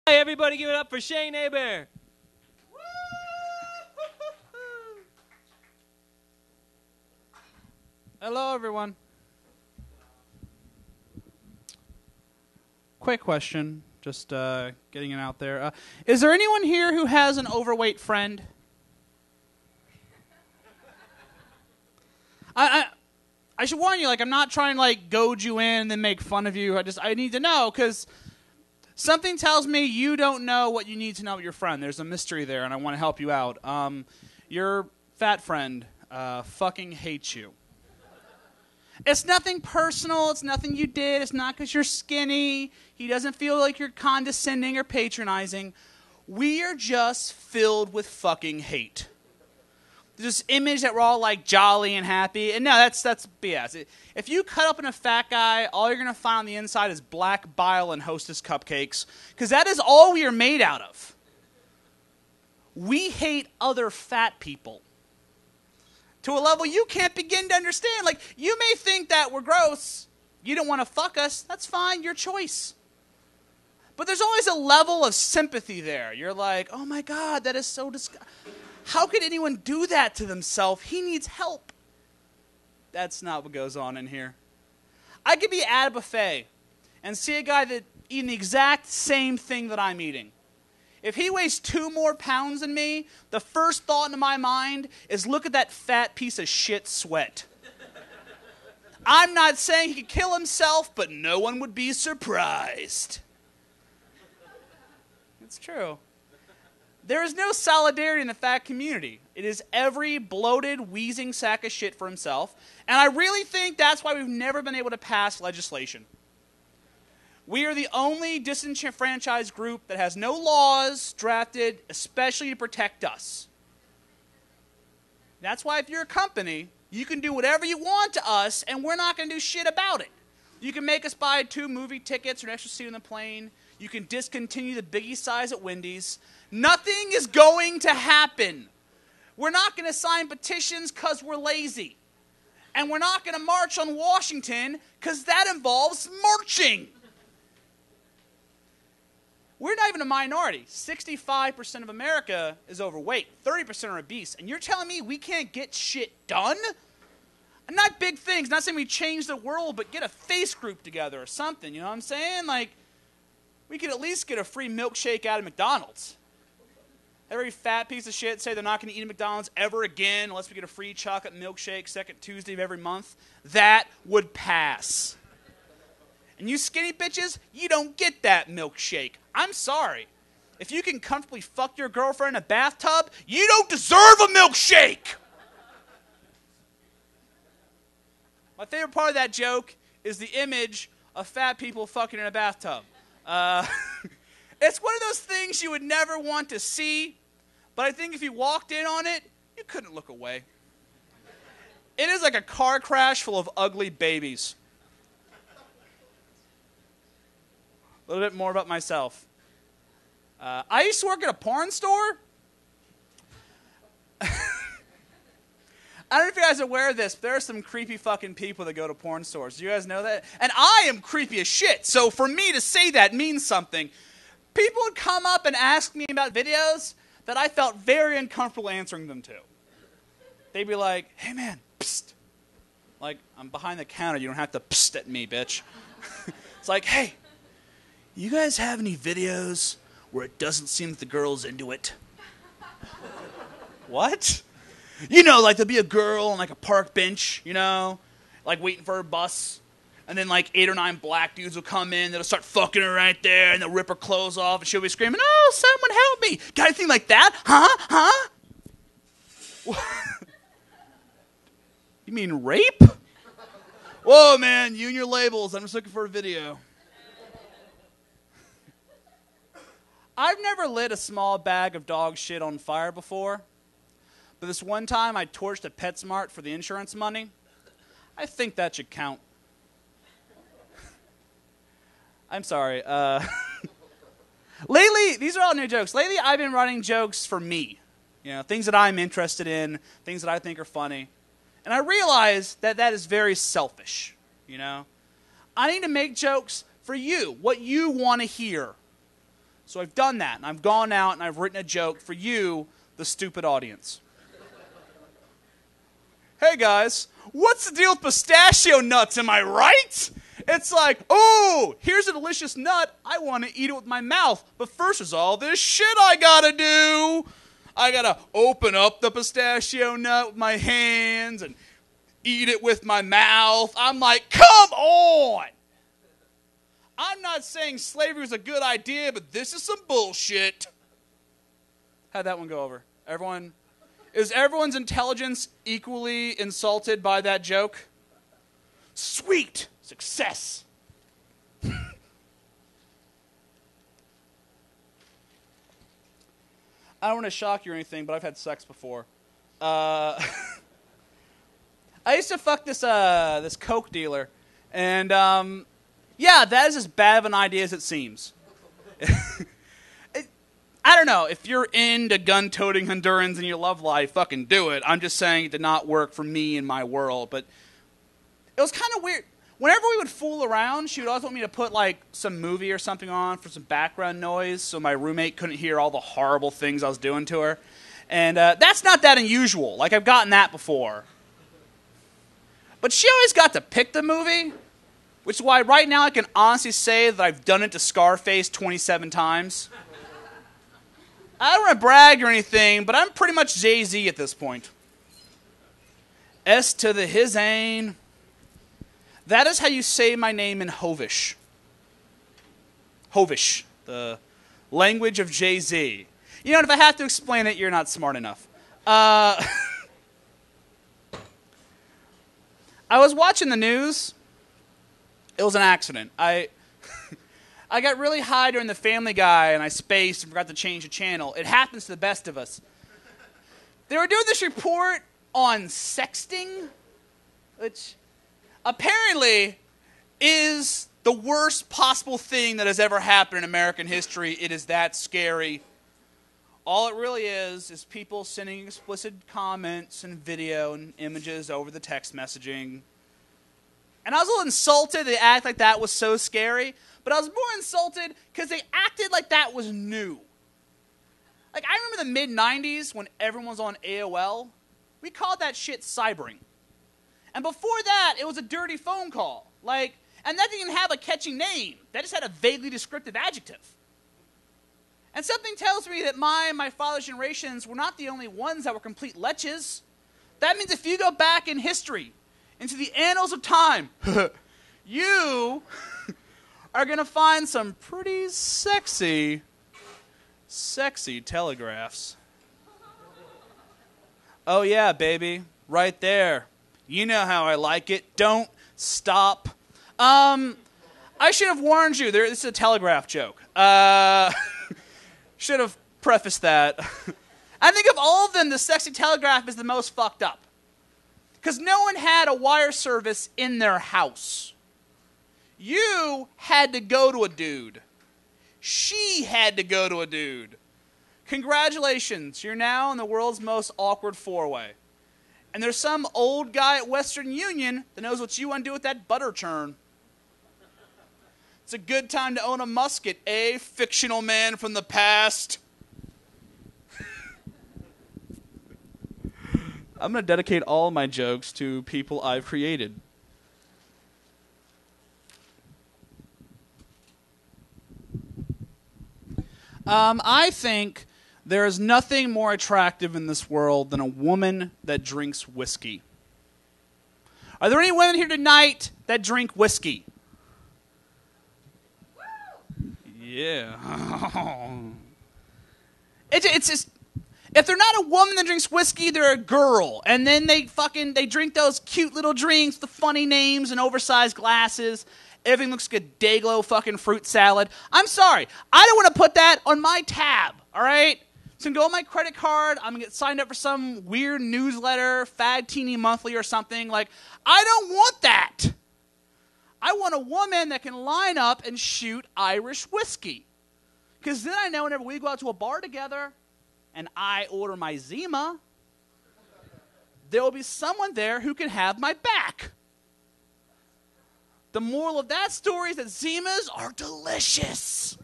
Hey, everybody give it up for Shane Aber. Hello, everyone. Quick question, just getting it out there. Is there anyone here who has an overweight friend? I should warn you, I'm not trying to, goad you in and then make fun of you. I need to know, because something tells me you don't know what you need to know about your friend. There's a mystery there, and I want to help you out. Your fat friend fucking hates you. It's nothing personal. It's nothing you did. It's not because you're skinny. He doesn't feel like you're condescending or patronizing. We are just filled with fucking hate. This image that we're all jolly and happy, and no, that's BS. If you cut open a fat guy, all you're gonna find on the inside is black bile and Hostess cupcakes, because that is all we are made out of. We hate other fat people to a level you can't begin to understand. You may think that we're gross. You don't want to fuck us. That's fine. Your choice. But there's always a level of sympathy there. You're like, oh my God, that is so disgusting. How could anyone do that to themselves? He needs help. That's not what goes on in here. I could be at a buffet and see a guy that eating the exact same thing that I'm eating. If he weighs 2 more pounds than me, the first thought in my mind is, look at that fat piece of shit sweat. I'm not saying he could kill himself, but no one would be surprised. It's true. There is no solidarity in the fat community. It is every bloated, wheezing sack of shit for himself. And I really think that's why we've never been able to pass legislation. We are the only disenfranchised group that has no laws drafted especially to protect us. That's why if you're a company, you can do whatever you want to us, and we're not going to do shit about it. You can make us buy 2 movie tickets or an extra seat on the plane. You can discontinue the biggie size at Wendy's. Nothing is going to happen. We're not going to sign petitions because we're lazy. And we're not going to march on Washington because that involves marching. We're not even a minority. 65% of America is overweight. 30% are obese. And you're telling me we can't get shit done? And not big things. Not saying we change the world, but get a face group together or something. You know what I'm saying? We could at least get a free milkshake out of McDonald's. Every fat piece of shit say they're not going to eat at McDonald's ever again unless we get a free chocolate milkshake second Tuesday of every month. That would pass. And you skinny bitches, you don't get that milkshake. I'm sorry. If you can comfortably fuck your girlfriend in a bathtub, you don't deserve a milkshake. My favorite part of that joke is the image of fat people fucking in a bathtub. It's one of those things you would never want to see, but I think if you walked in on it, you couldn't look away. It is like a car crash full of ugly babies. A little bit more about myself. I used to work at a porn store. I don't know if you guys are aware of this, but there are some creepy fucking people that go to porn stores. Do you guys know that? And I am creepy as shit, so for me to say that means something. People would come up and ask me about videos that I felt very uncomfortable answering them to. They'd be like, hey man, psst. I'm behind the counter, you don't have to psst at me, bitch. It's like, hey, you guys have any videos where it doesn't seem that the girl's into it? What? You know, there'll be a girl on a park bench, waiting for her bus. And then 8 or 9 black dudes will come in, that'll start fucking her right there, and they'll rip her clothes off, and she'll be screaming, oh, someone help me. Got anything like that? Huh? You mean rape? Whoa, man, you and your labels. I'm just looking for a video. I've never lit a small bag of dog shit on fire before. But this one time I torched a PetSmart for the insurance money. I think that should count. I'm sorry. Lately, these are all new jokes. Lately, I've been writing jokes for me. Things that I'm interested in, things that I think are funny. And I realize that that is very selfish, I need to make jokes for you, what you want to hear. So I've done that, and I've gone out and I've written a joke for you, the stupid audience. Hey guys, what's the deal with pistachio nuts, am I right? It's like, oh, here's a delicious nut. I want to eat it with my mouth. But first there's all this shit I gotta do. I gotta open up the pistachio nut with my hands and eat it with my mouth. I'm like, come on! I'm not saying slavery was a good idea, but this is some bullshit. How'd that one go over? Is everyone's intelligence equally insulted by that joke? Sweet! Success! I don't want to shock you or anything, but I've had sex before. I used to fuck this coke dealer, and yeah, that is as bad of an idea as it seems. I don't know, if you're into gun-toting Hondurans in your love life, fucking do it. I'm just saying it did not work for me in my world, but it was kind of weird. Whenever we would fool around, she would always want me to put, like, some movie or something on for some background noise so my roommate couldn't hear all the horrible things I was doing to her. And that's not that unusual. Like, I've gotten that before. But she always got to pick the movie, which is why right now I can honestly say that I've done it to Scarface 27 times. I don't want to brag or anything, but I'm pretty much Jay-Z at this point. S to the his ain. That is how you say my name in Hovish. Hovish, the language of Jay-Z. You know, if I have to explain it, you're not smart enough. I was watching the news. It was an accident. I got really high during the Family Guy, and I spaced and forgot to change the channel. It happens to the best of us. They were doing this report on sexting, which apparently is the worst possible thing that has ever happened in American history. It is that scary. All it really is people sending explicit comments and video and images over the text messaging. And I was a little insulted they act like that was so scary, but I was more insulted because they acted like that was new. Like, I remember the mid-90s when everyone was on AOL. We called that shit cybering. And before that, it was a dirty phone call. Like, and that didn't even have a catchy name. That just had a vaguely descriptive adjective. And something tells me that my and my father's generations were not the only ones that were complete leches. That means if you go back in history, into the annals of time, you are going to find some pretty sexy telegraphs. Oh yeah, baby. Right there. You know how I like it. Don't stop. I should have warned you. This is a telegraph joke. Should have prefaced that. I think of all of them, the sexy telegraph is the most fucked up. Because no one had a wire service in their house. You had to go to a dude. She had to go to a dude. Congratulations, you're now in the world's most awkward four-way. And there's some old guy at Western Union that knows what you want to do with that butter churn. It's a good time to own a musket, eh, fictional man from the past? I'm going to dedicate all my jokes to people I've created. I think there is nothing more attractive in this world than a woman that drinks whiskey. Are there any women here tonight that drink whiskey? Yeah. It's just, if they're not a woman that drinks whiskey, they're a girl. And then they drink those cute little drinks, the funny names and oversized glasses. Everything looks like a Dayglow fucking fruit salad. I'm sorry. I don't want to put that on my tab, all right? It's going to go on my credit card. I'm going to get signed up for some weird newsletter, Fag Teeny Monthly or something. Like, I don't want that. I want a woman that can line up and shoot Irish whiskey. Because then I know whenever we go out to a bar together and I order my Zima, there will be someone there who can have my back. The moral of that story is that Zimas are delicious.